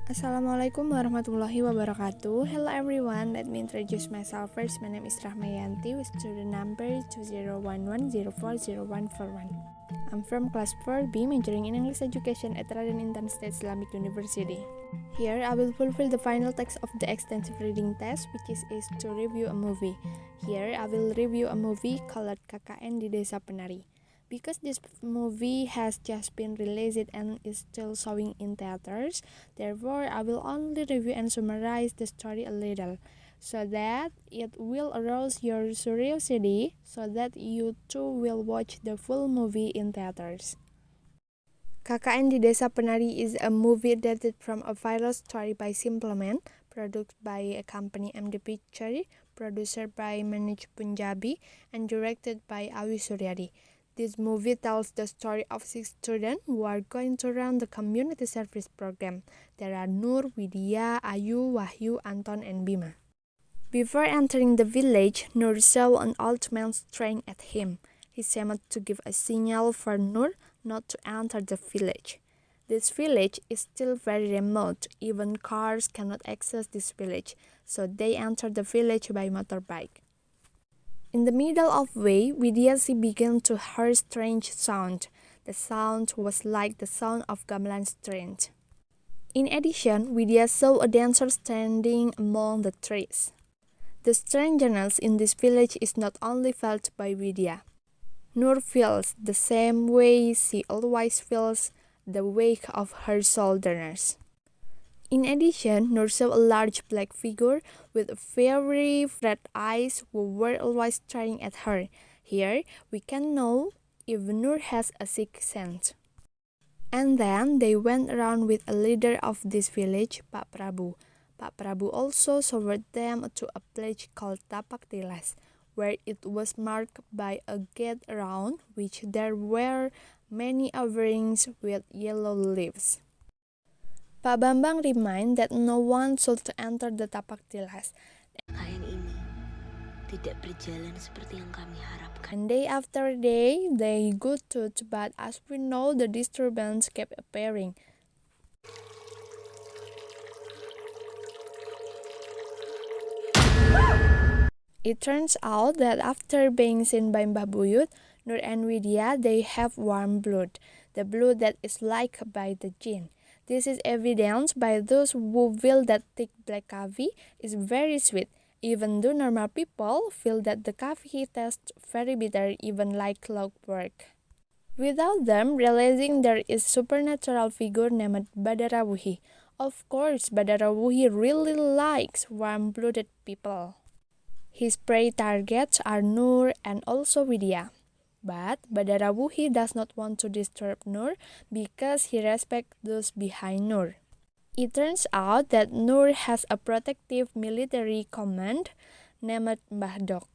Assalamualaikum warahmatullahi wabarakatuh. Hello everyone, let me introduce myself first. My name is Rahma Yanti with student number 2011040141. I'm from class 4B, majoring in English education at Raden Intan State Islamic University. Here I will fulfill the final text of the extensive reading test, which is to review a movie. Here I will review a movie called KKN di Desa Penari. Because this movie has just been released and is still showing in theaters, therefore I will only review and summarize the story a little, so that it will arouse your curiosity, so that you too will watch the full movie in theaters. KKN di Desa Penari is a movie adapted from a viral story by Simpleman, produced by a company MD Picture, produced by Manoj Punjabi, and directed by Awi Suryadi. This movie tells the story of 6 students who are going to run the community service program. There are Nur, Widya, Ayu, Wahyu, Anton, and Bima. Before entering the village, Nur saw an old man staring at him. He seemed to give a signal for Nur not to enter the village. This village is still very remote. Even cars cannot access this village, so they enter the village by motorbike. In the middle of the way, Widya began to hear a strange sound. The sound was like the sound of gamelan strings. In addition, Widya saw a dancer standing among the trees. The strangeness in this village is not only felt by Widya. Nur feels the same way she always feels the weight of her shoulders. In addition, Nur saw a large black figure with very red eyes who were always staring at her. Here, we can know if Nur has a sixth sense. And then they went around with a leader of this village, Pak Prabu. Pak Prabu also showed them to a place called Tapak Tilas, where it was marked by a gate around which there were many offerings with yellow leaves. Pak Bambang reminded that no one should enter the Tapak Tilas. KKN ini tidak berjalan seperti yang kami harapkan. And day after day, they go to, but as we know, the disturbance kept appearing. It turns out that after being seen by Mbah Buyut, Nur and Widya, they have warm blood, the blood that is liked by the jinn. This is evidenced by those who feel that thick black coffee is very sweet, even though normal people feel that the coffee tastes very bitter, even like clockwork. Without them realizing there is supernatural figure named Badarawuhi. Of course, Badarawuhi really likes warm-blooded people. His prey targets are Nur and also Widya. But Badarawuhi does not want to disturb Nur because he respects those behind Nur. It turns out that Nur has a protective military command named Mbah Dok.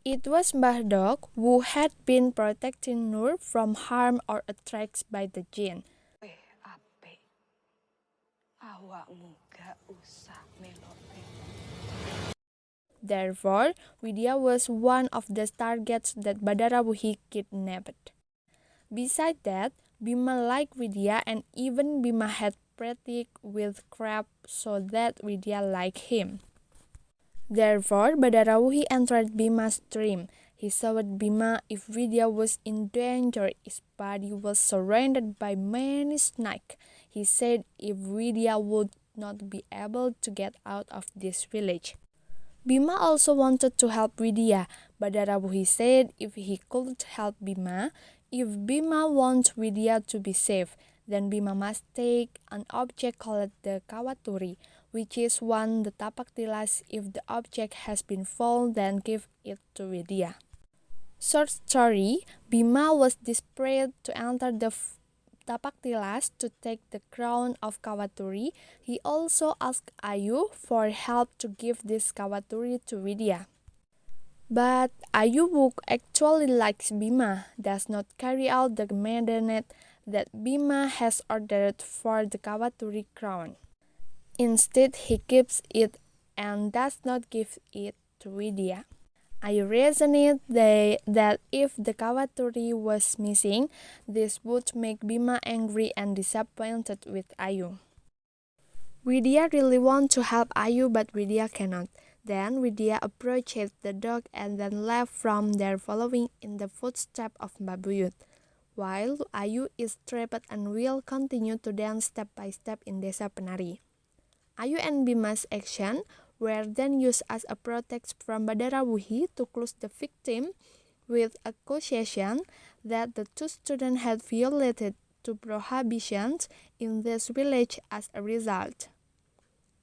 It was Mbah Dok who had been protecting Nur from harm or attacks by the jinn. Therefore, Widya was one of the targets that Badarawuhi kidnapped. Besides that, Bima liked Widya and even Bima had practiced with crab so that Widya liked him. Therefore, Badarawuhi entered Bima's dream. He showed Bima if Widya was in danger, his body was surrounded by many snakes. He said if Widya would not be able to get out of this village. Bima also wanted to help Widya. Badarawuhi said if he could help Bima, if Bima wants Widya to be safe, then Bima must take an object called the Kawaturi, which is one the Tapak Tilas. If the object has been found, then give it to Widya. Short story, Bima was desperate to enter the Tapak Tilas to take the crown of Kawaturi. He also asked Ayu for help to give this Kawaturi to Widya. But Ayu, who actually likes Bima, does not carry out the mandate that Bima has ordered for the Kawaturi crown. Instead, he keeps it and does not give it to Widya. I reasoned that if the Kawaturi was missing, this would make Bima angry and disappointed with Ayu. Vidya really wants to help Ayu, but Vidya cannot. Then Vidya approaches the dog and then left from there, following in the footsteps of Mbak Buyut. While Ayu is trapped and will continue to dance step by step in Desa Penari. Ayu and Bima's action were then used as a pretext from Badarawuhi to close the victim with accusation that the two students had violated two prohibitions in this village as a result.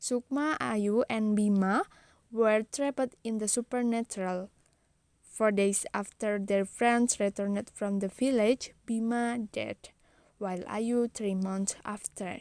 Sukma, Ayu, and Bima were trapped in the supernatural. 4 days after their friends returned from the village, Bima died, while Ayu 3 months after.